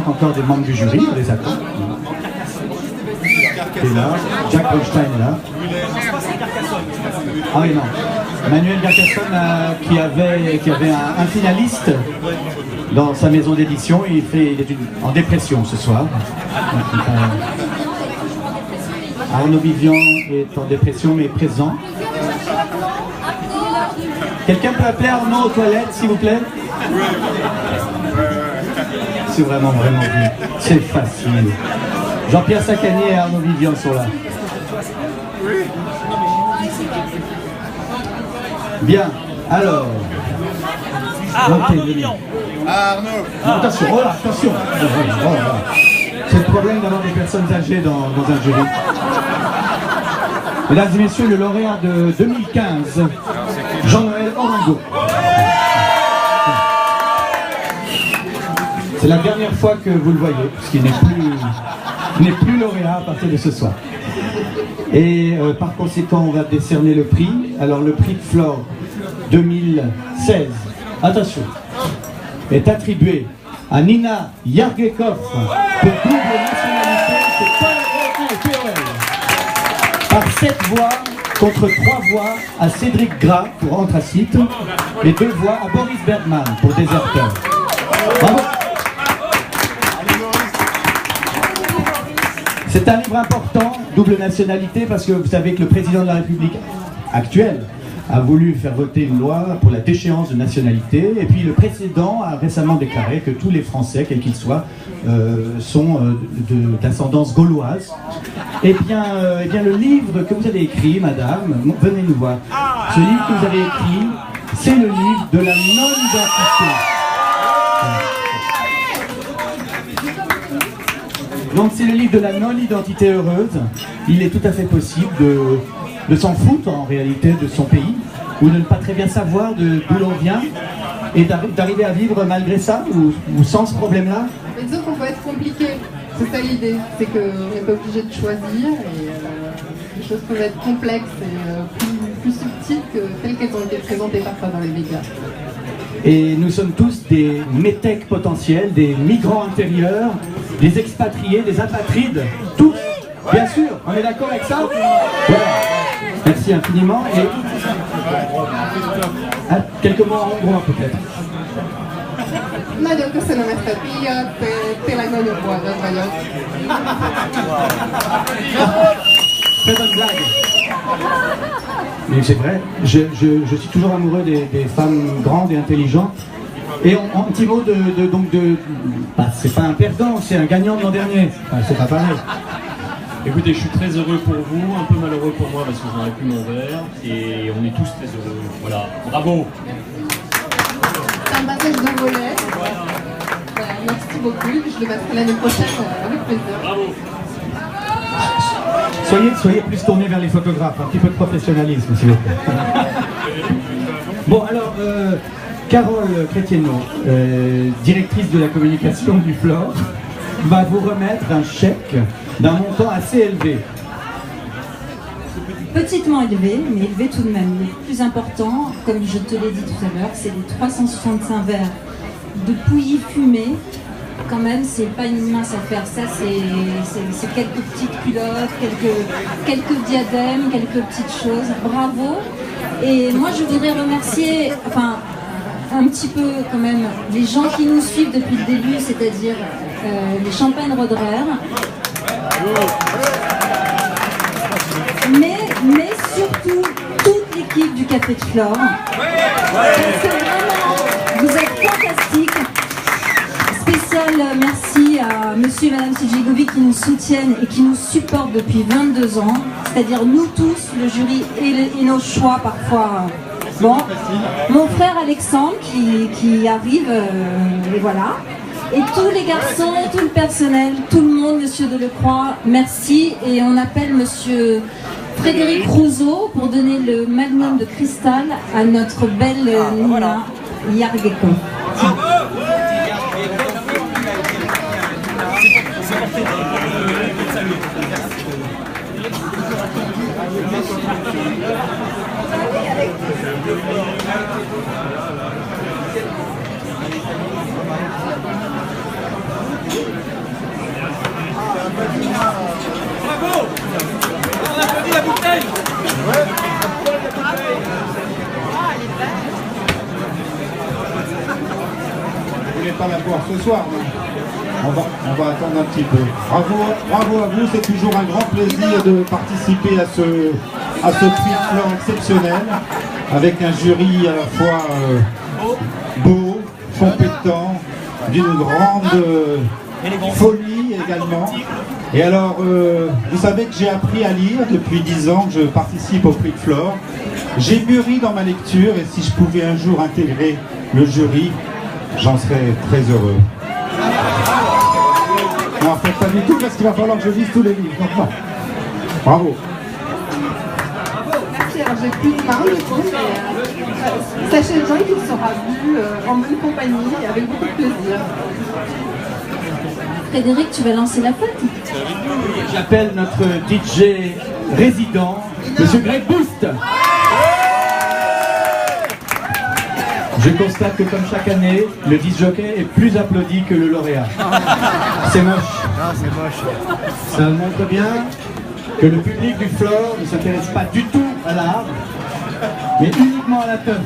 encore des membres du jury, on les attend. Et là, Jack Goldstein est là. Ah oui, non. Manuel Carcassonne qui avait un finaliste dans sa maison d'édition. Il est en dépression ce soir. Arnaud Vivian est en dépression mais présent. Quelqu'un peut appeler Arnaud aux toilettes, s'il vous plaît? C'est vraiment vu. C'est facile. Jean-Pierre Sacanier et Arnaud Vivian sont là. Bien, alors. Arnaud Vivian. Arnaud. Attention, oh là, attention. C'est le problème d'avoir des personnes âgées dans un jury. Mesdames et messieurs, le lauréat de 2015, Jean-Noël Orango. C'est la dernière fois que vous le voyez, puisqu'il n'est plus lauréat à partir de ce soir. Et par conséquent, on va décerner le prix. Alors le prix de Flore 2016, attention, est attribué à Nina Yargekov pour double nationalité chez POL. Par 7 voix contre 3 voix à Cédric Gras pour Anthracite et 2 voix à Boris Bergman pour Déserteur. Bravo. C'est un livre important, double nationalité, parce que vous savez que le président de la République actuel a voulu faire voter une loi pour la déchéance de nationalité, et puis le précédent a récemment déclaré que tous les Français, quels qu'ils soient, sont d'ascendance gauloise. Eh bien, le livre que vous avez écrit, madame, venez nous voir, ce livre que vous avez écrit, c'est le livre de la non-identité. Donc c'est le livre de la non-identité heureuse. Il est tout à fait possible de s'en foutre en réalité de son pays, ou de ne pas très bien savoir d'où l'on vient, et d'arriver à vivre malgré ça, ou sans ce problème-là. Mais disons qu'on peut être compliqué, c'est ça l'idée, c'est qu'on n'est pas obligé de choisir, et les choses peuvent être complexes et plus subtiles que telles qu'elles ont été présentées parfois dans les médias. Et nous sommes tous des métèques potentiels, des migrants intérieurs, des expatriés, des apatrides, tous, bien sûr, on est d'accord avec ça? Voilà. Merci infiniment. Et quelques mots en hongrois peut-être. Nagyon köszönöm ezt a díjat, tényleg nagyon boldog vagyok. Très bonne blague. Mais c'est vrai, je suis toujours amoureux des femmes grandes et intelligentes. Et en petit mot bah, c'est pas un perdant, c'est un gagnant de l'an dernier. Enfin, c'est pas pareil. Écoutez, je suis très heureux pour vous, un peu malheureux pour moi parce que j'aurais plus mon verre, et on est tous très heureux. Voilà, bravo. C'est un passage de volet. Merci beaucoup, je le mettrai l'année prochaine avec plaisir. Bravo. Soyez plus tournés vers les photographes, un petit peu de professionnalisme s'il vous plaît. Bon alors, Carole Chrétienot, directrice de la communication du Flore, va vous remettre un chèque d'un montant assez élevé. Petitement élevé, mais élevé tout de même. Le plus important, comme je te l'ai dit tout à l'heure, c'est les 365 verres de pouilly fumé. Quand même, c'est pas une mince affaire. Ça, c'est quelques petites culottes, quelques diadèmes, quelques petites choses. Bravo. Et moi, je voudrais remercier, enfin, un petit peu quand même, les gens qui nous suivent depuis le début, c'est-à-dire les Champagne Roderer. Mais surtout, toute l'équipe du Café de Flore. Parce que vraiment, vous êtes fantastiques. Spécial merci à monsieur et madame Sidjigovic qui nous soutiennent et qui nous supportent depuis 22 ans. C'est-à-dire nous tous, le jury et nos choix parfois. Bon, mon frère Alexandre qui arrive, et voilà. Et tous les garçons, tout le personnel, tout le monde, monsieur Delecroix, merci. Et on appelle monsieur Frédéric Rousseau pour donner le magnum de cristal à notre belle Nina Yargekov. ce soir. On va attendre un petit peu. Bravo à vous, c'est toujours un grand plaisir de participer à ce prix de flore exceptionnel, avec un jury à la fois beau, compétent, d'une grande folie également. Et alors, vous savez que j'ai appris à lire depuis 10 ans que je participe au prix de flore. J'ai mûri dans ma lecture et si je pouvais un jour intégrer le jury, j'en serais très heureux. Non, en fait, pas du tout parce qu'il va falloir que je lise tous les livres. Enfin, bravo. Merci, alors j'ai plus de main du coup, mais sachez Jean qu'il sera vu en bonne compagnie et avec beaucoup de plaisir. Frédéric, tu vas lancer la fête? J'appelle notre DJ résident, Monsieur Greg Boost. Je constate que comme chaque année, le disc jockey est plus applaudi que le lauréat. C'est moche. Non, c'est moche. Ça montre bien que le public du flore ne s'intéresse pas du tout à l'art, mais uniquement à la teuf.